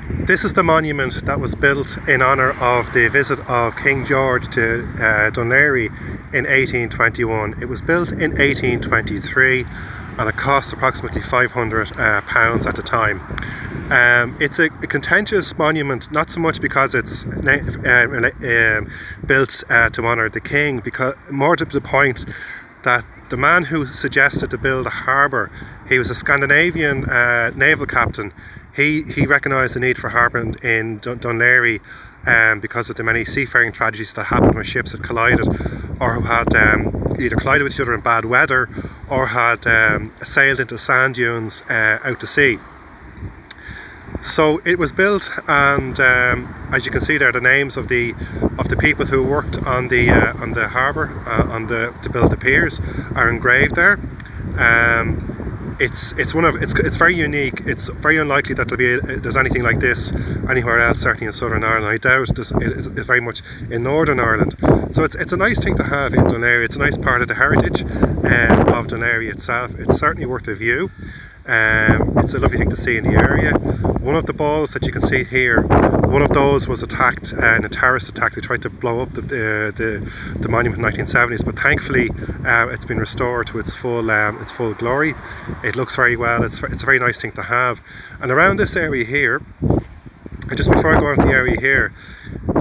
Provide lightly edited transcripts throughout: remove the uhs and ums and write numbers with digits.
This is the monument that was built in honour of the visit of King George to Dún Laoghaire in 1821. It was built in 1823 and it cost approximately £500 at the time. It's a contentious monument, not so much because it's built to honour the king, because more to the point that the man who suggested to build a harbour, he was a Scandinavian naval captain. He recognised the need for harbour in Dún Laoghaire because of the many seafaring tragedies that happened when ships had collided, or who had either collided with each other in bad weather, or had sailed into sand dunes out to sea. So it was built, and as you can see there, the names of the people who worked on the harbour, to build the piers, are engraved there. It's very unique. It's very unlikely that there's anything like this anywhere else, certainly in Southern Ireland. I doubt it's very much in Northern Ireland. So it's a nice thing to have in Dún Laoghaire. It's a nice part of the heritage of Dún Laoghaire itself. It's certainly worth a view. It's a lovely thing to see in the area. One of the balls that you can see here, one of those was attacked in a terrorist attack. They tried to blow up the monument in the 1970s, but thankfully it's been restored to its full glory. It looks very well. It's a very nice thing to have. And around this area here, just before I go on to the area here,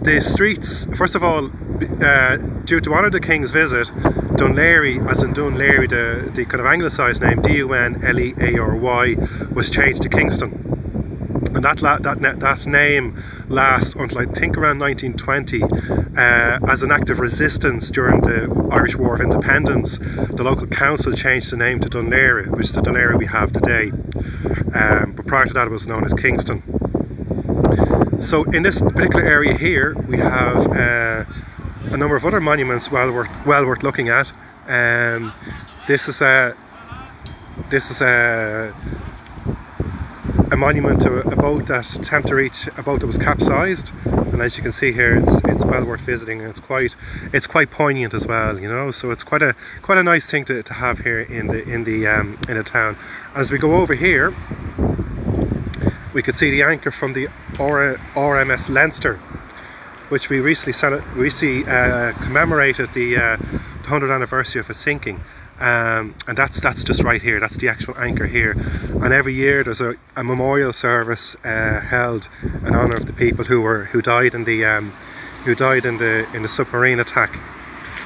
the streets, first of all, due to honour the King's visit, Dún Laoghaire, as in Dún Laoghaire, the kind of anglicised name, D-U-N-L-E-A-R-Y, was changed to Kingston. And that name lasts until I think around 1920, as an act of resistance during the Irish War of Independence. The local council changed the name to Dún Laoghaire, which is the Dún Laoghaire we have today. But prior to that it was known as Kingston. So in this particular area here we have a number of other monuments well worth looking at. This is a monument to a boat that attempted to reach a boat that was capsized, and as you can see here, it's well worth visiting, and it's quite poignant as well, you know. So it's quite a nice thing to have here in the town. As we go over here, we could see the anchor from the RMS Leinster, which we recently commemorated the 100th anniversary of its sinking. And that's just right here. That's the actual anchor here, and every year there's a memorial service held in honour of the people who died in the submarine attack.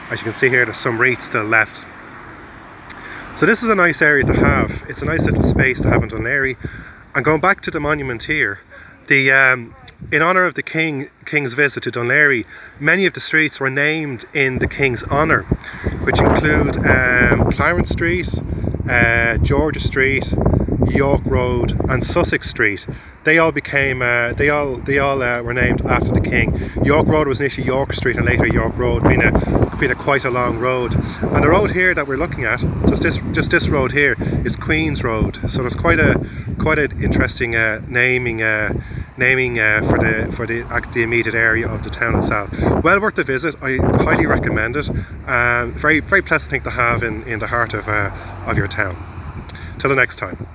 As you can see here, there's some wreaths still left. So this is a nice area to have. It's a nice little space to have in Dún Laoghaire. And going back to the monument here, in honour of the King's visit to Dún Laoghaire, many of the streets were named in the King's honour, which include Clarence Street, Georgia Street, York Road and Sussex Street. They all became were named after the King. York Road was initially York Street and later York Road, being quite a long road. And the road here that we're looking at, just this road here, is Queen's Road. So there's quite an interesting naming for the immediate area of the town itself. Well worth the visit. I highly recommend it. Very pleasant thing to have in the heart of your town. Till the next time.